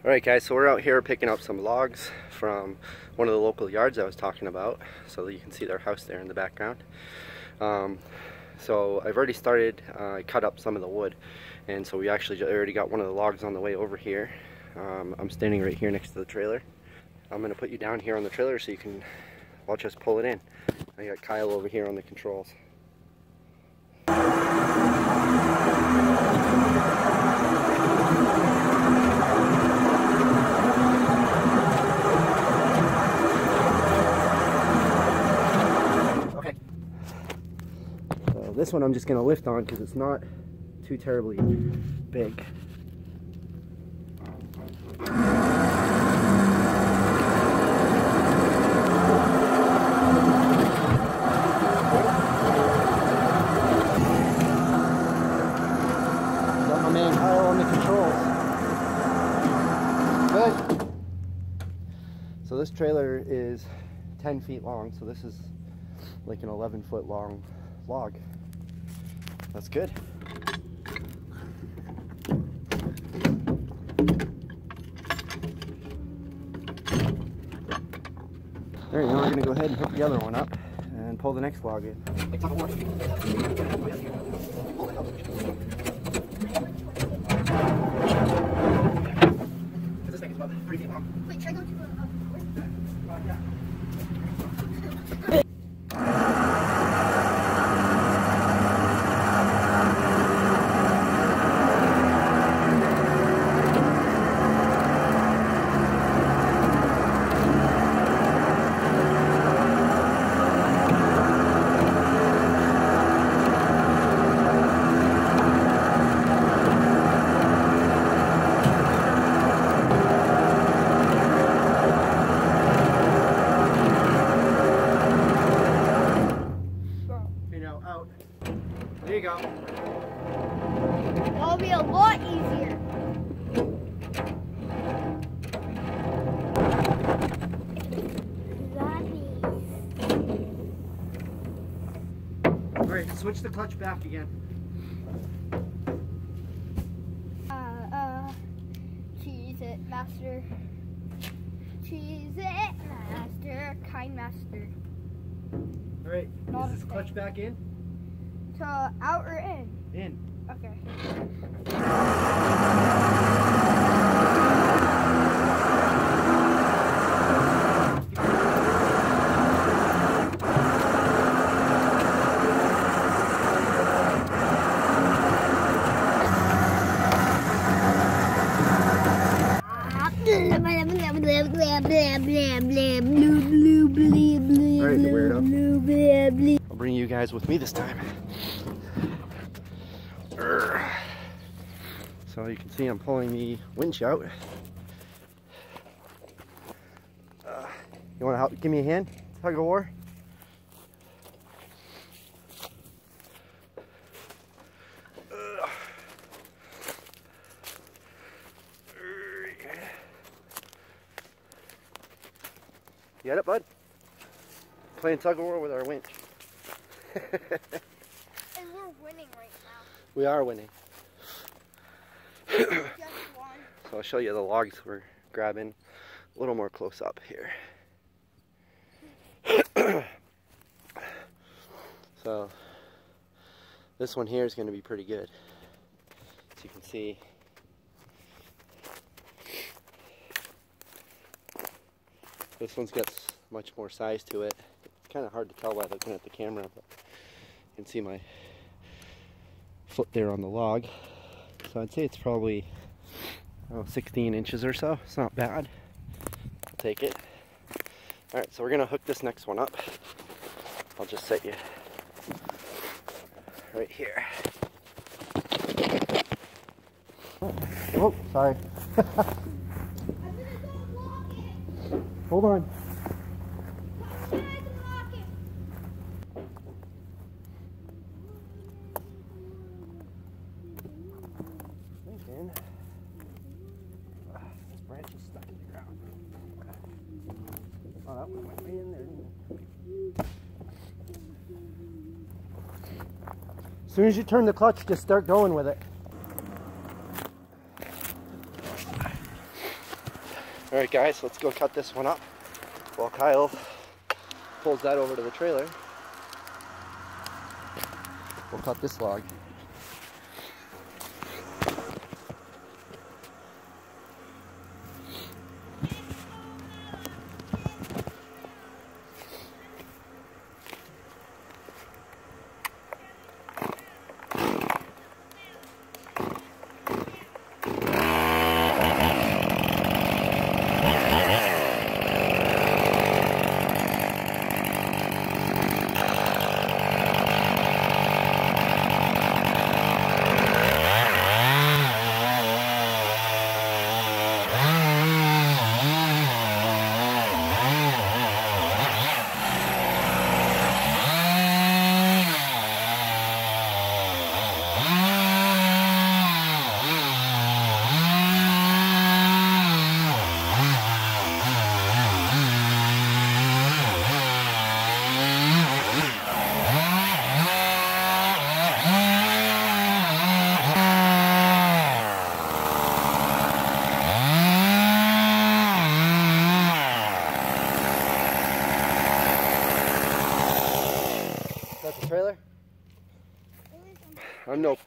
Alright guys, so we're out here picking up some logs from one of the local yards I was talking about, so you can see their house there in the background. So I've already started, I cut up some of the wood, and so we actually already got one of the logs on the way over here. I'm standing right here next to the trailer. I'm going to put you down here on the trailer so you can watch us pull it in. I got Kyle over here on the controls. This one I'm just going to lift on because it's not too terribly big. Got my man Kyle on the controls. Good. So this trailer is 10 feet long, so this is like an 11-foot long log. That's good. There you go, we're going to go ahead and hook the other one up and pull the next log in. This thing is about 3 feet long. Wait, try going to the yeah. There you go. That'll be a lot easier. Alright, switch the clutch back again. Cheese it, master. Cheese it, master. Kind master. Alright, is this clutch back in? To out or in? In. Okay. Alright, you weirdo. I'll bring you guys with me this time. So you can see I'm pulling the winch out. You want to help? Give me a hand? Tug of war? You got it, bud? Playing tug of war with our winch. And we're winning right now. We are winning. Just one. So I'll show you the logs we're grabbing a little more close up here. So this one here is going to be pretty good. As you can see, this one's got much more size to it. It's kind of hard to tell by looking at the camera, but you can see my foot there on the log. So I'd say it's probably 16 inches or so. It's not bad. I'll take it. Alright, so we're going to hook this next one up. I'll just set you right here. Oh, sorry. Hold on. This branch is stuck in the ground. Oh, that one went way in there, didn't it? As soon as you turn the clutch, just start going with it. Alright guys, let's go cut this one up while Kyle pulls that over to the trailer. We'll cut this log. Trailer? I'm no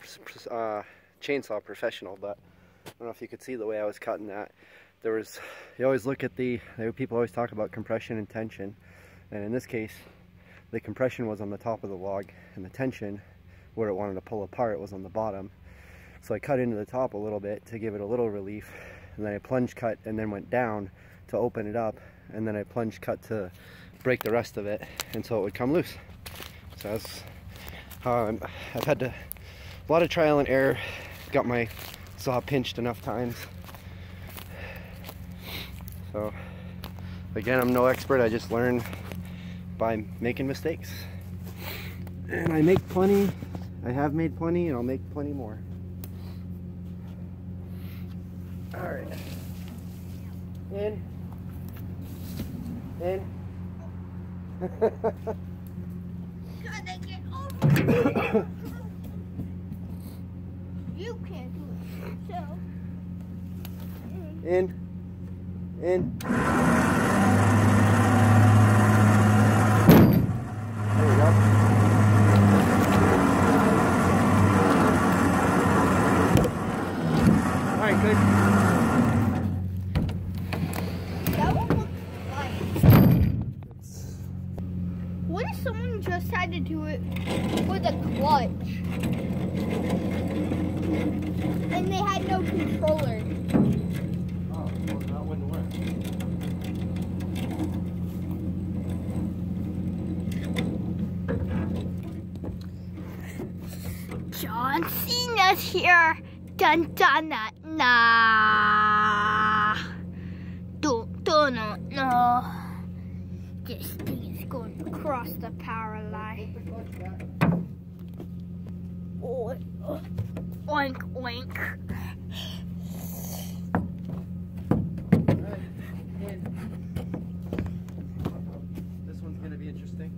chainsaw professional, but I don't know if you could see the way I was cutting that. You always look at people always talk about compression and tension, and in this case the compression was on the top of the log and the tension where it wanted to pull apart was on the bottom. So I cut into the top a little bit to give it a little relief, and then I plunge cut and then went down to open it up, and then I plunge cut to break the rest of it and so it would come loose. So that's how I've had a lot of trial and error, got my saw pinched enough times. So again, I'm no expert, I just learn by making mistakes. And I make plenty, I have made plenty, and I'll make plenty more. Alright. In. Gotta get over. You can't do it. So. In. There we go. Alright, good. That one looks like. What if someone just had to do it with a clutch? And they had no controller. Oh, well, that wouldn't work. John Cena's here. Dun dun dun. Nah. Don't no. This thing is going across the power line. Oink oink. Alright, in. This one's gonna be interesting.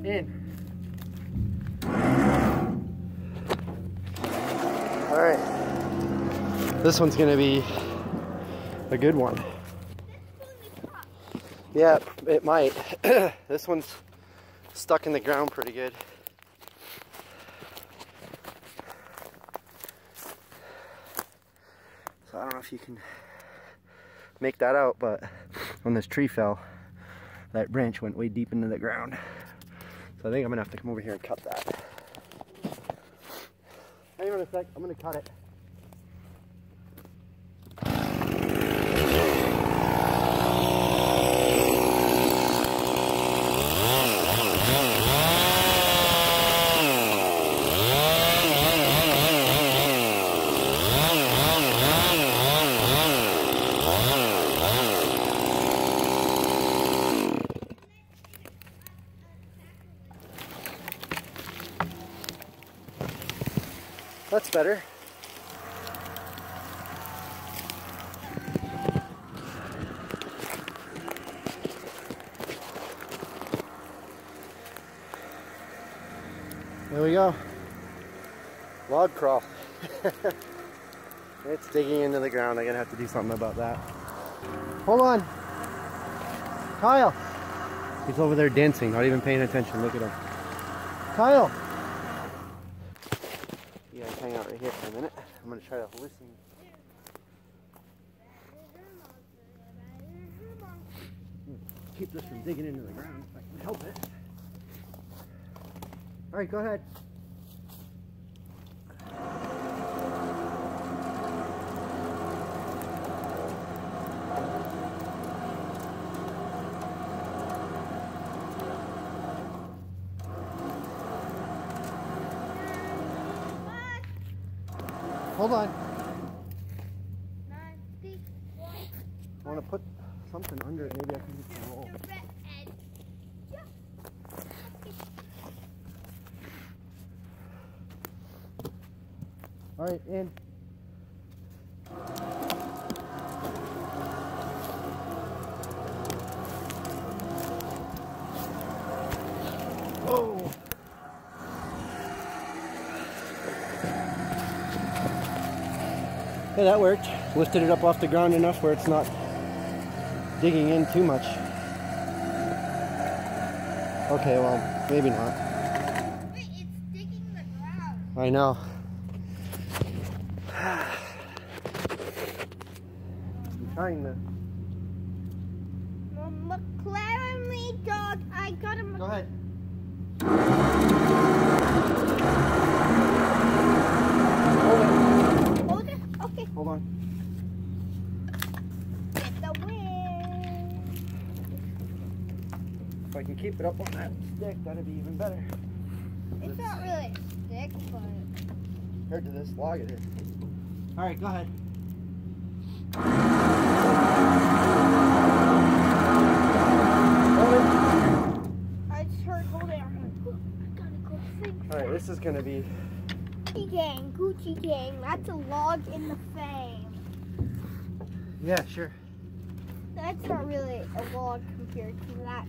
In. Alright. This one's gonna be a good one. Yeah, it might. This one's stuck in the ground pretty good. So I don't know if you can make that out, but when this tree fell, that branch went way deep into the ground. So I think I'm gonna have to come over here and cut that. Hang on a sec, I'm gonna cut it. That's better. There we go. Log crawl. It's digging into the ground. I'm gonna have to do something about that. Hold on. Kyle. He's over there dancing, not even paying attention. Look at him. Kyle. You guys hang out right here for a minute. I'm gonna try to listen. Keep this from digging into the ground if I can help it. Alright, go ahead. Hold on. I want to put something under it. Maybe I can just roll. All right, in. Whoa. Hey, that worked. Lifted it up off the ground enough where it's not digging in too much. Okay, well, maybe not. Wait, it's digging the ground. I know. I'm trying to. McLaren dog, I got him. Go ahead. Hold it. Okay. Hold on. Get the wind. If I can keep it up on that stick, that'd be even better. It's not really a stick, but Compared to this log, it is. All right, go ahead. Hold it. I just heard hold it. I'm like, oh, I gotta go fix. All right, this is gonna be. Gucci gang, that's a log in the frame. Yeah, sure. That's not really a log compared to that.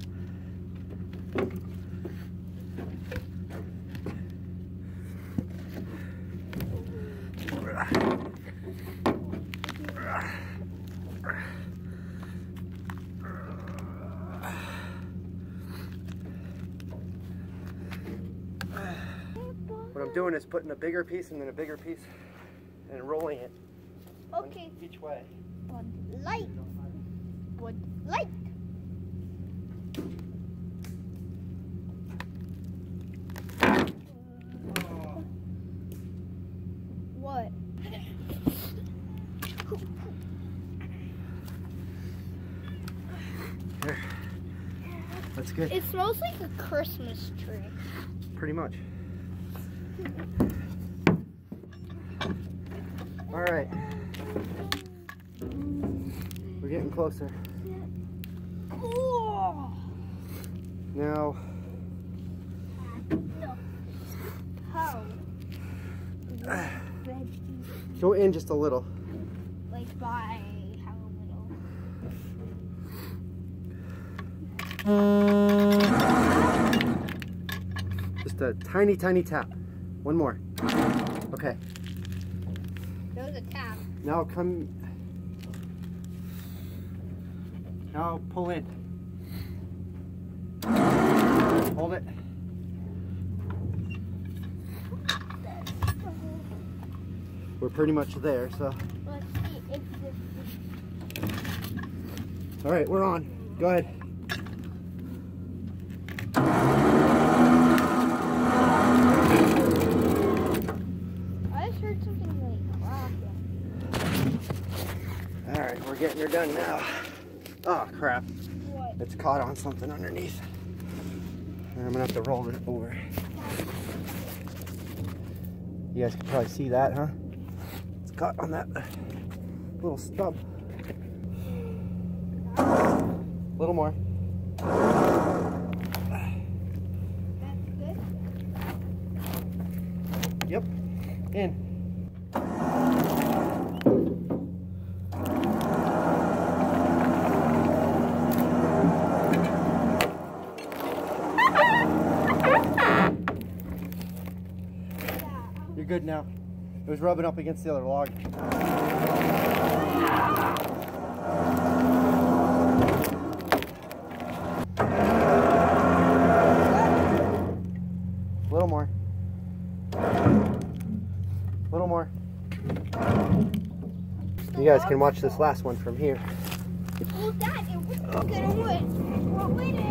What I'm doing is putting a bigger piece and then a bigger piece and rolling it. Okay. Each way. Wood light. Wood light. What? Here. That's good. It smells like a Christmas tree. Pretty much. All right. We're getting closer. Oh. Now. How? Go in just a little. Like by how little? Just a tiny, tiny tap. One more. Okay. That was a tap. Now come. Now pull in. Hold it. We're pretty much there, so. Let's see if this. All right, we're on. Go ahead. I just heard something like cracking. All right, we're getting her done now. Oh crap! What? It's caught on something underneath. And I'm gonna have to roll it over. You guys can probably see that, huh? It's caught on that little stub. A little more. That's good. Yep. In. good now. It was rubbing up against the other log. A little more. A little more. You guys can watch this last one from here. Well, Dad, it was good wood. What wood is?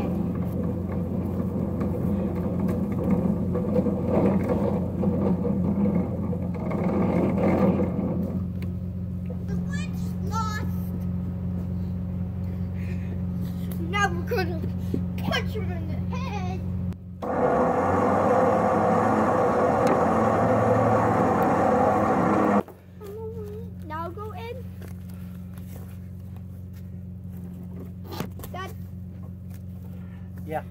The wood's lost. Now we're gonna punch him in the head. Now go in. Dad. Yeah.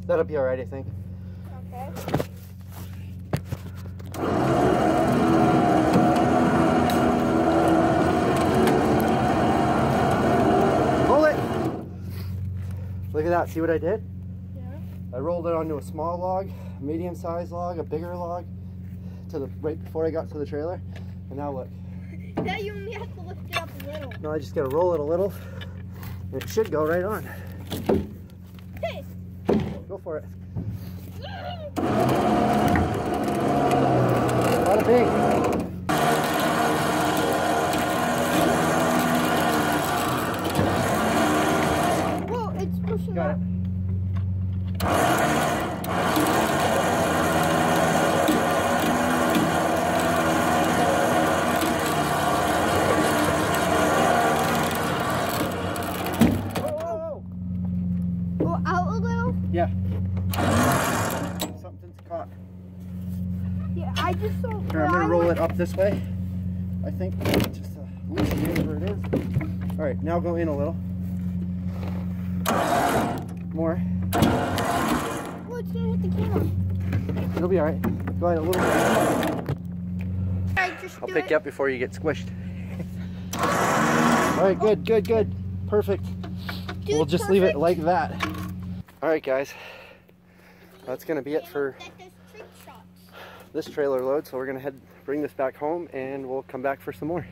That'll be alright, I think. Okay. Roll it! Look at that, see what I did? Yeah. I rolled it onto a small log, a medium-sized log, a bigger log, right before I got to the trailer. And now look. Now you only have to lift it up a little. Now I just gotta roll it a little. And it should go right on. Hey! Go for it. Bada bing. Whoa, it's pushing Got up. it. Go out a little? Yeah. Something's caught. Yeah, I just saw. Here, I'm gonna roll it up this way. I think just to loosen whatever it is. All right, now go in a little. More. Oh, it's gonna hit the camera. It'll be all right. Go ahead a little bit. I'll Do pick it. you up before you get squished. All right, good, good, good. Perfect. Dude, We'll just leave it like that. All right, guys. That's gonna be it for this trailer load. So we're gonna bring this back home and we'll come back for some more.